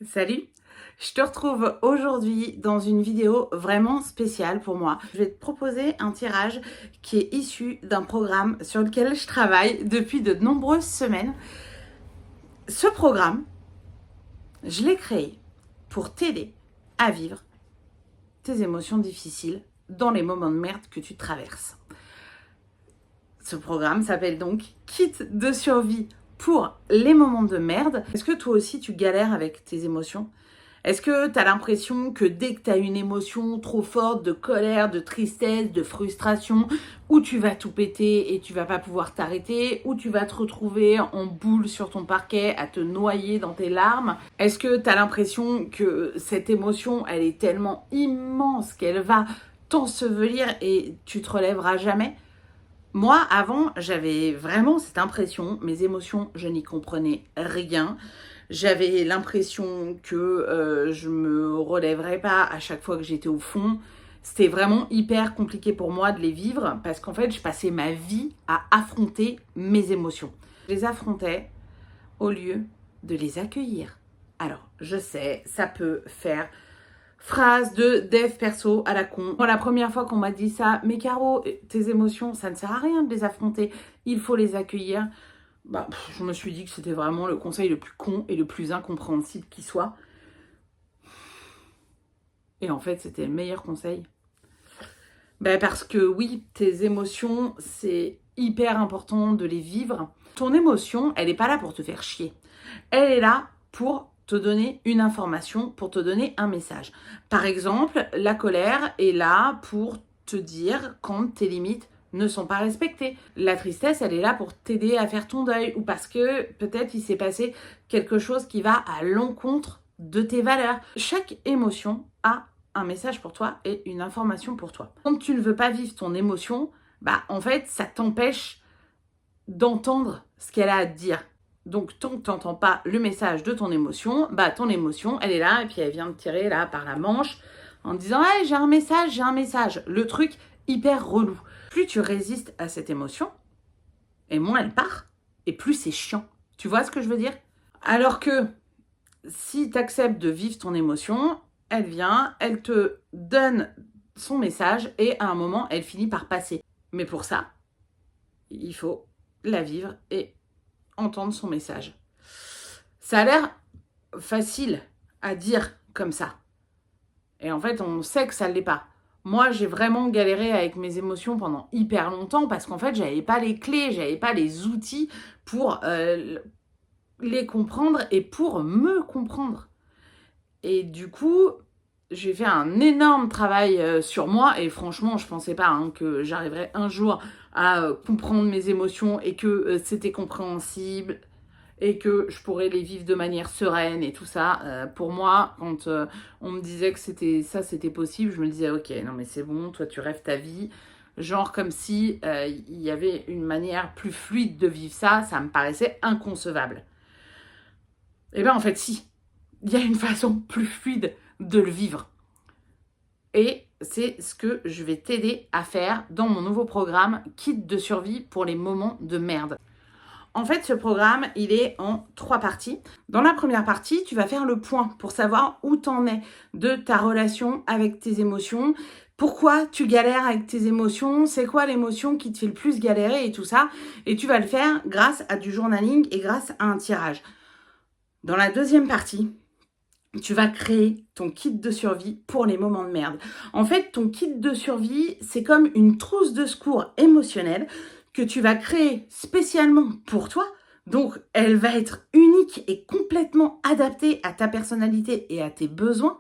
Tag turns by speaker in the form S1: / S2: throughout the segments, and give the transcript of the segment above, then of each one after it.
S1: Salut, je te retrouve aujourd'hui dans une vidéo vraiment spéciale pour moi. Je vais te proposer un tirage qui est issu d'un programme sur lequel je travaille depuis de nombreuses semaines. Ce programme, je l'ai créé pour t'aider à vivre tes émotions difficiles dans les moments de merde que tu traverses. Ce programme s'appelle donc Kit de survie pour les moments de merde. Est-ce que toi aussi tu galères avec tes émotions ? Est-ce que tu as l'impression que dès que tu as une émotion trop forte de colère, de tristesse, de frustration, ou tu vas tout péter et tu vas pas pouvoir t'arrêter, ou tu vas te retrouver en boule sur ton parquet à te noyer dans tes larmes? Est-ce que tu as l'impression que cette émotion, elle est tellement immense qu'elle va t'ensevelir et tu te relèveras jamais? Moi, avant, j'avais vraiment cette impression, mes émotions, je n'y comprenais rien. J'avais l'impression que je me relèverais pas à chaque fois que j'étais au fond. C'était vraiment hyper compliqué pour moi de les vivre parce qu'en fait, je passais ma vie à affronter mes émotions. Je les affrontais au lieu de les accueillir. Alors, je sais, ça peut faire phrase de dev perso à la con. Moi, la première fois qu'on m'a dit ça, mais Caro, tes émotions, ça ne sert à rien de les affronter, il faut les accueillir. Je me suis dit que c'était vraiment le conseil le plus con et le plus incompréhensible qui soit. Et en fait, c'était le meilleur conseil. Parce que oui, tes émotions, c'est hyper important de les vivre. Ton émotion, elle n'est pas là pour te faire chier. Elle est là pour te donner une information, pour te donner un message. Par exemple, la colère est là pour te dire quand tes limites ne sont pas respectées. La tristesse, elle est là pour t'aider à faire ton deuil ou parce que peut-être il s'est passé quelque chose qui va à l'encontre de tes valeurs. Chaque émotion a un message pour toi et une information pour toi. Quand tu ne veux pas vivre ton émotion, en fait, ça t'empêche d'entendre ce qu'elle a à te dire. Donc, tant que tu n'entends pas le message de ton émotion, ton émotion, elle est là et puis elle vient te tirer là par la manche en te disant hey, j'ai un message. Le truc hyper relou. Plus tu résistes à cette émotion, et moins elle part, et plus c'est chiant. Tu vois ce que je veux dire? Alors que si tu acceptes de vivre ton émotion, elle vient, elle te donne son message et à un moment, elle finit par passer. Mais pour ça, il faut la vivre et entendre son message. Ça a l'air facile à dire comme ça. Et en fait, on sait que ça ne l'est pas. Moi, j'ai vraiment galéré avec mes émotions pendant hyper longtemps parce qu'en fait, j'avais pas les clés, j'avais pas les outils pour les comprendre et pour me comprendre. Et du coup, j'ai fait un énorme travail sur moi et franchement, je pensais pas que j'arriverais un jour à comprendre mes émotions et que c'était compréhensible et que je pourrais les vivre de manière sereine et tout ça. Pour moi, quand on me disait que c'était possible, je me disais ok, non mais c'est bon, toi tu rêves ta vie. Genre comme si il y avait une manière plus fluide de vivre ça, ça me paraissait inconcevable. Et en fait si, il y a une façon plus fluide de le vivre. Et c'est ce que je vais t'aider à faire dans mon nouveau programme Kit de survie pour les moments de merde. En fait, ce programme, il est en 3 parties. Dans la première partie, tu vas faire le point pour savoir où t'en es de ta relation avec tes émotions, pourquoi tu galères avec tes émotions, c'est quoi l'émotion qui te fait le plus galérer et tout ça. Et tu vas le faire grâce à du journaling et grâce à un tirage. Dans la deuxième partie, tu vas créer ton kit de survie pour les moments de merde. En fait, ton kit de survie, c'est comme une trousse de secours émotionnelle que tu vas créer spécialement pour toi. Donc, elle va être unique et complètement adaptée à ta personnalité et à tes besoins.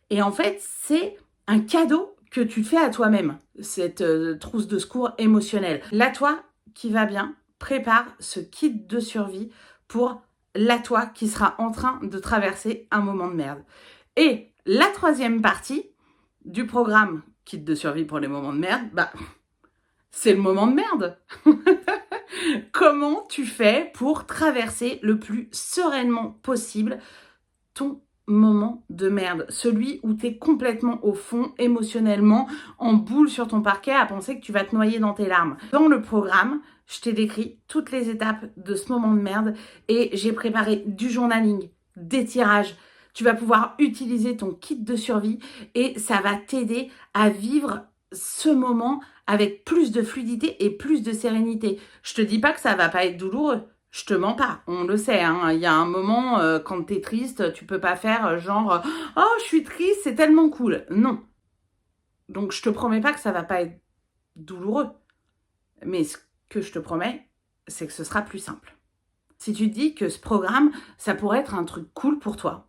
S1: Et en fait, c'est un cadeau que tu te fais à toi-même, cette trousse de secours émotionnelle. Là, toi qui va bien, prépare ce kit de survie pour la toi qui sera en train de traverser un moment de merde. Et la troisième partie du programme kit de survie pour les moments de merde, c'est le moment de merde. Comment tu fais pour traverser le plus sereinement possible ton moment de merde, celui où tu es complètement au fond émotionnellement, en boule sur ton parquet à penser que tu vas te noyer dans tes larmes. Dans le programme, je t'ai décrit toutes les étapes de ce moment de merde et j'ai préparé du journaling, des tirages. Tu vas pouvoir utiliser ton kit de survie et ça va t'aider à vivre ce moment avec plus de fluidité et plus de sérénité. Je te dis pas que ça va pas être douloureux. Je te mens pas, on le sait, hein. Il y a un moment, quand t'es triste, tu peux pas faire genre « Oh, je suis triste, c'est tellement cool ». Non. Donc, je te promets pas que ça va pas être douloureux. Mais ce que je te promets, c'est que ce sera plus simple. Si tu te dis que ce programme, ça pourrait être un truc cool pour toi,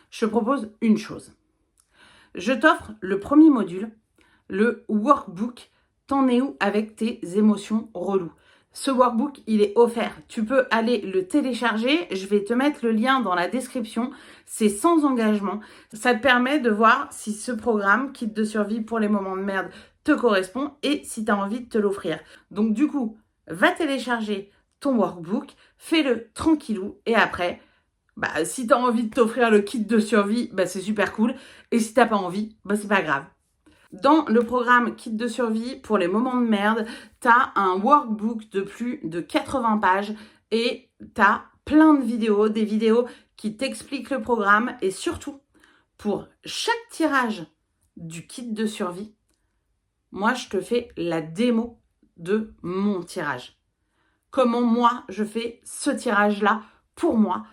S1: je te propose une chose. Je t'offre le premier module, le workbook « T'en es où avec tes émotions reloues ?» Ce workbook, il est offert. Tu peux aller le télécharger. Je vais te mettre le lien dans la description. C'est sans engagement. Ça te permet de voir si ce programme, kit de survie pour les moments de merde, te correspond et si tu as envie de te l'offrir. Donc du coup, va télécharger ton workbook, fais-le tranquillou et après, si tu as envie de t'offrir le kit de survie, c'est super cool. Et si tu n'as pas envie, c'est pas grave. Dans le programme Kit de survie pour les moments de merde, tu as un workbook de plus de 80 pages et tu as plein de vidéos, des vidéos qui t'expliquent le programme et surtout, pour chaque tirage du kit de survie, moi, je te fais la démo de mon tirage. Comment moi, je fais ce tirage-là pour moi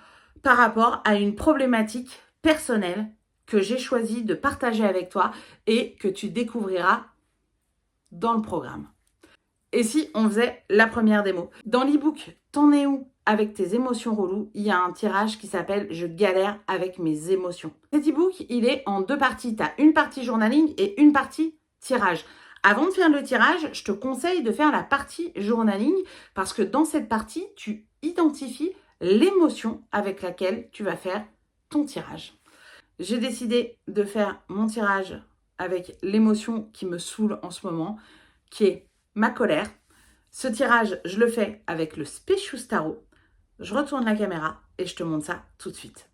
S1: par rapport à une problématique personnelle que j'ai choisi de partager avec toi et que tu découvriras dans le programme. Et si on faisait la première démo? Dans l'e-book « T'en es où avec tes émotions reloues ?» il y a un tirage qui s'appelle « Je galère avec mes émotions ». Cet e-book, il est en 2 parties. Tu as une partie journaling et une partie tirage. Avant de faire le tirage, je te conseille de faire la partie journaling parce que dans cette partie, tu identifies l'émotion avec laquelle tu vas faire ton tirage. J'ai décidé de faire mon tirage avec l'émotion qui me saoule en ce moment, qui est ma colère. Ce tirage, je le fais avec le Specious Tarot. Je retourne la caméra et je te montre ça tout de suite.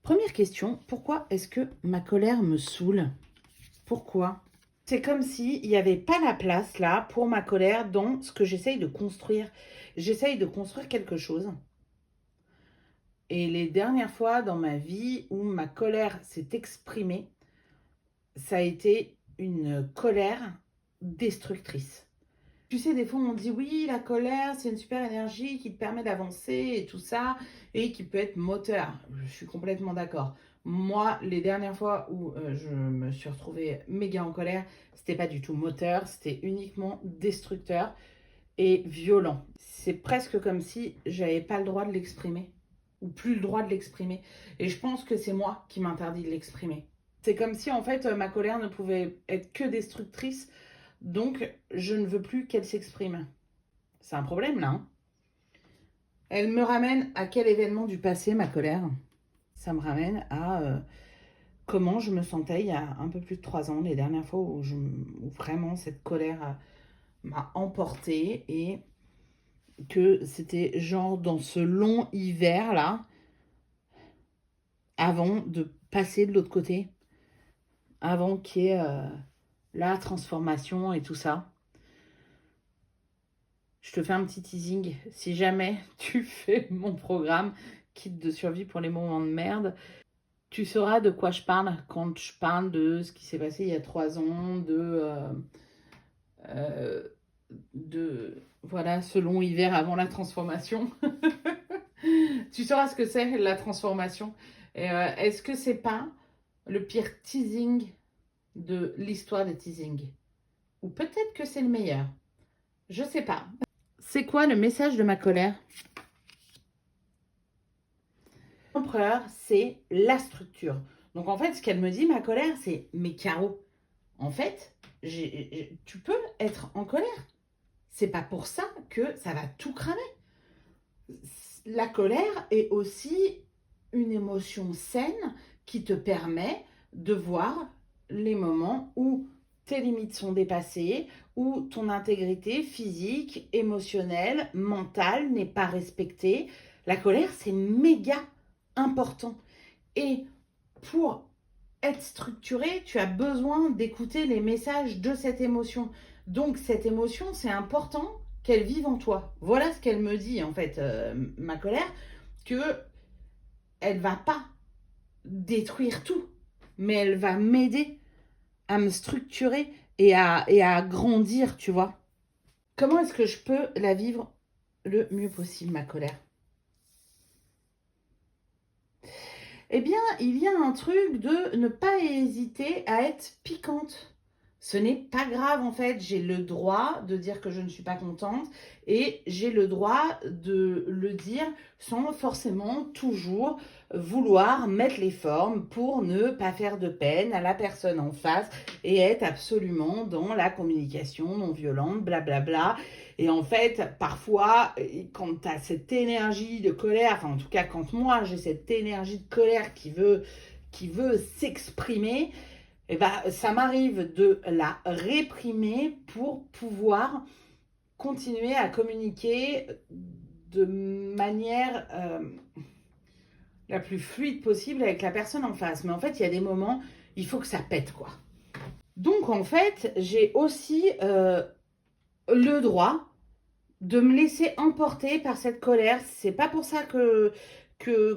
S1: Première question, pourquoi est-ce que ma colère me saoule? Pourquoi? C'est comme s'il n'y avait pas la place là pour ma colère dans ce que j'essaye de construire. J'essaye de construire quelque chose. Et les dernières fois dans ma vie où ma colère s'est exprimée, ça a été une colère destructrice. Tu sais, des fois on dit oui, la colère, c'est une super énergie qui te permet d'avancer et tout ça, et qui peut être moteur. Je suis complètement d'accord. Moi, les dernières fois où je me suis retrouvée méga en colère, c'était pas du tout moteur, c'était uniquement destructeur et violent. C'est presque comme si j'avais pas le droit de l'exprimer ou plus le droit de l'exprimer. Et je pense que c'est moi qui m'interdis de l'exprimer. C'est comme si, en fait, ma colère ne pouvait être que destructrice, donc je ne veux plus qu'elle s'exprime. C'est un problème, là. Hein. Elle me ramène à quel événement du passé, ma colère? Ça me ramène à comment je me sentais il y a un peu plus de 3 ans, les dernières fois où vraiment cette colère m'a emportée et que c'était genre dans ce long hiver là, avant de passer de l'autre côté, avant qu'il y ait la transformation et tout ça. Je te fais un petit teasing. Si jamais tu fais mon programme Kit de survie pour les moments de merde, tu sauras de quoi je parle quand je parle de ce qui s'est passé il y a 3 ans, de voilà, ce long hiver avant la transformation. Tu sauras ce que c'est la transformation. Est-ce que c'est pas le pire teasing de l'histoire des teasings? Ou peut-être que c'est le meilleur. Je sais pas. C'est quoi le message de ma colère? L'empereur, c'est la structure. Donc en fait, ce qu'elle me dit, ma colère, c'est mes carreaux. En fait, tu peux être en colère. C'est pas pour ça que ça va tout cramer. La colère est aussi une émotion saine qui te permet de voir les moments où tes limites sont dépassées, où ton intégrité physique, émotionnelle, mentale n'est pas respectée. La colère, c'est méga important. Et pour être structuré, tu as besoin d'écouter les messages de cette émotion. Donc, cette émotion, c'est important qu'elle vive en toi. Voilà ce qu'elle me dit, en fait, ma colère, que elle va pas détruire tout, mais elle va m'aider à me structurer et à grandir, tu vois. Comment est-ce que je peux la vivre le mieux possible, ma colère? Eh bien, il y a un truc de ne pas hésiter à être piquante. Ce n'est pas grave en fait, j'ai le droit de dire que je ne suis pas contente et j'ai le droit de le dire sans forcément toujours vouloir mettre les formes pour ne pas faire de peine à la personne en face et être absolument dans la communication non violente, blablabla. Et en fait, parfois, quand tu as cette énergie de colère, enfin en tout cas quand moi j'ai cette énergie de colère qui veut s'exprimer, eh ben, ça m'arrive de la réprimer pour pouvoir continuer à communiquer de manière la plus fluide possible avec la personne en face. Mais en fait, il y a des moments, il faut que ça pète, quoi. Donc, en fait, j'ai aussi le droit de me laisser emporter par cette colère. C'est pas pour ça que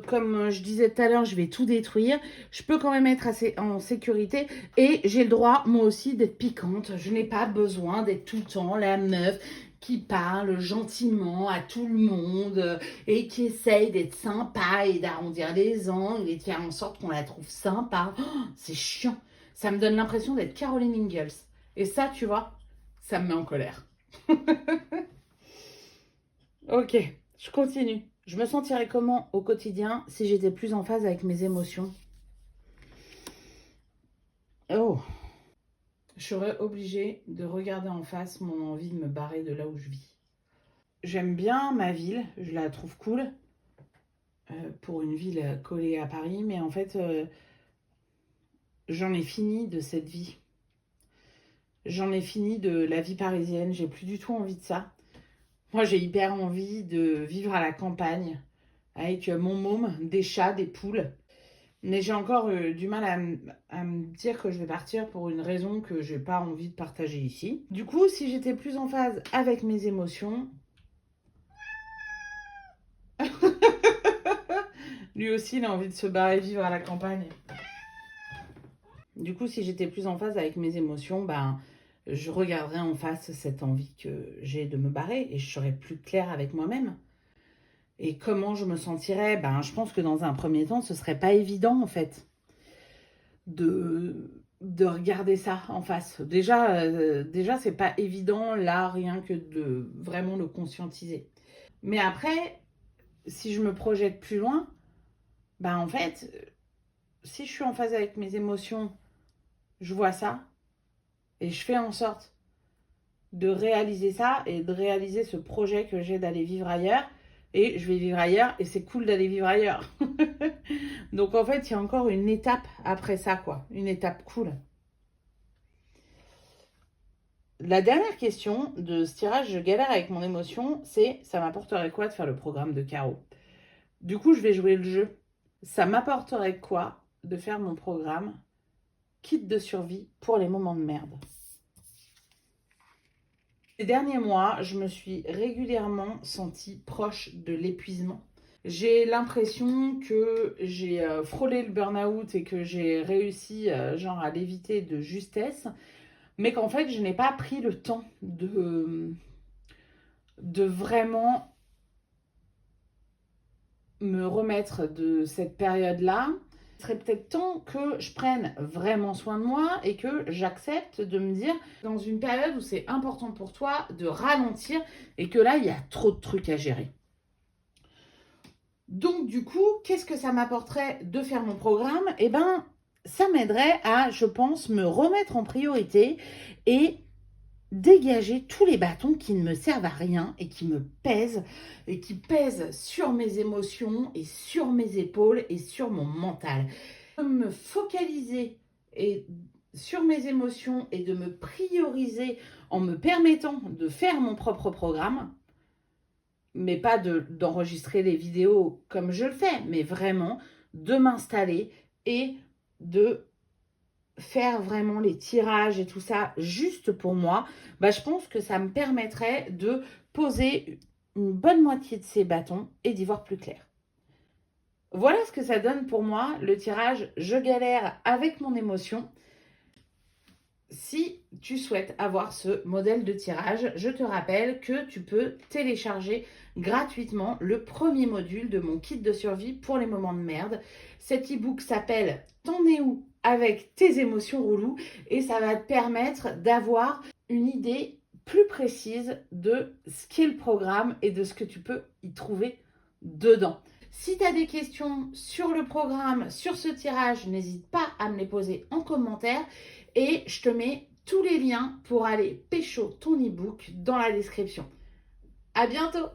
S1: comme je disais tout à l'heure, je vais tout détruire. Je peux quand même être assez en sécurité et j'ai le droit, moi aussi, d'être piquante. Je n'ai pas besoin d'être tout le temps la meuf qui parle gentiment à tout le monde et qui essaye d'être sympa et d'arrondir les angles et de faire en sorte qu'on la trouve sympa. Oh, c'est chiant. Ça me donne l'impression d'être Caroline Ingalls. Et ça, tu vois, ça me met en colère. Ok, je continue. Je me sentirais comment au quotidien si j'étais plus en phase avec mes émotions? Oh, je serais obligée de regarder en face mon envie de me barrer de là où je vis. J'aime bien ma ville, je la trouve cool pour une ville collée à Paris, mais en fait, j'en ai fini de cette vie. J'en ai fini de la vie parisienne, j'ai plus du tout envie de ça. Moi, j'ai hyper envie de vivre à la campagne avec mon môme, des chats, des poules. Mais j'ai encore du mal à me dire que je vais partir pour une raison que j'ai pas envie de partager ici. Du coup, si j'étais plus en phase avec mes émotions, lui aussi, il a envie de se barrer vivre à la campagne. Du coup, si j'étais plus en phase avec mes émotions, ben, je regarderais en face cette envie que j'ai de me barrer et je serais plus claire avec moi-même. Et comment je me sentirais? Ben, je pense que dans un premier temps, ce serait pas évident en fait de regarder ça en face. Déjà c'est pas évident là, rien que de vraiment le conscientiser. Mais après, si je me projette plus loin, ben en fait, si je suis en phase avec mes émotions, je vois ça et je fais en sorte de réaliser ça et de réaliser ce projet que j'ai d'aller vivre ailleurs. Et je vais vivre ailleurs et c'est cool d'aller vivre ailleurs. Donc en fait, il y a encore une étape après ça, quoi. Une étape cool. La dernière question de ce tirage, je galère avec mon émotion, c'est ça m'apporterait quoi de faire le programme de Caro? Du coup, je vais jouer le jeu. Ça m'apporterait quoi de faire mon programme kit de survie pour les moments de merde? Ces derniers mois, je me suis régulièrement sentie proche de l'épuisement. J'ai l'impression que j'ai frôlé le burn-out et que j'ai réussi genre à l'éviter de justesse, mais qu'en fait, je n'ai pas pris le temps de vraiment me remettre de cette période-là. Il serait peut-être temps que je prenne vraiment soin de moi et que j'accepte de me dire, dans une période où c'est important pour toi, de ralentir et que là, il y a trop de trucs à gérer. Donc, du coup, qu'est-ce que ça m'apporterait de faire mon programme? Eh bien, ça m'aiderait à, je pense, me remettre en priorité et dégager tous les bâtons qui ne me servent à rien et qui me pèsent et qui pèsent sur mes émotions et sur mes épaules et sur mon mental. De me focaliser sur mes émotions et de me prioriser en me permettant de faire mon propre programme, mais pas d'enregistrer les vidéos comme je le fais, mais vraiment de m'installer et de faire vraiment les tirages et tout ça juste pour moi, bah, je pense que ça me permettrait de poser une bonne moitié de ces bâtons et d'y voir plus clair. Voilà ce que ça donne pour moi, le tirage Je galère avec mon émotion. Si tu souhaites avoir ce modèle de tirage, je te rappelle que tu peux télécharger gratuitement le premier module de mon kit de survie pour les moments de merde. Cet e-book s'appelle T'en es où avec tes émotions relou et ça va te permettre d'avoir une idée plus précise de ce qu'est le programme et de ce que tu peux y trouver dedans. Si tu as des questions sur le programme, sur ce tirage, n'hésite pas à me les poser en commentaire et je te mets tous les liens pour aller pécho ton e-book dans la description. À bientôt!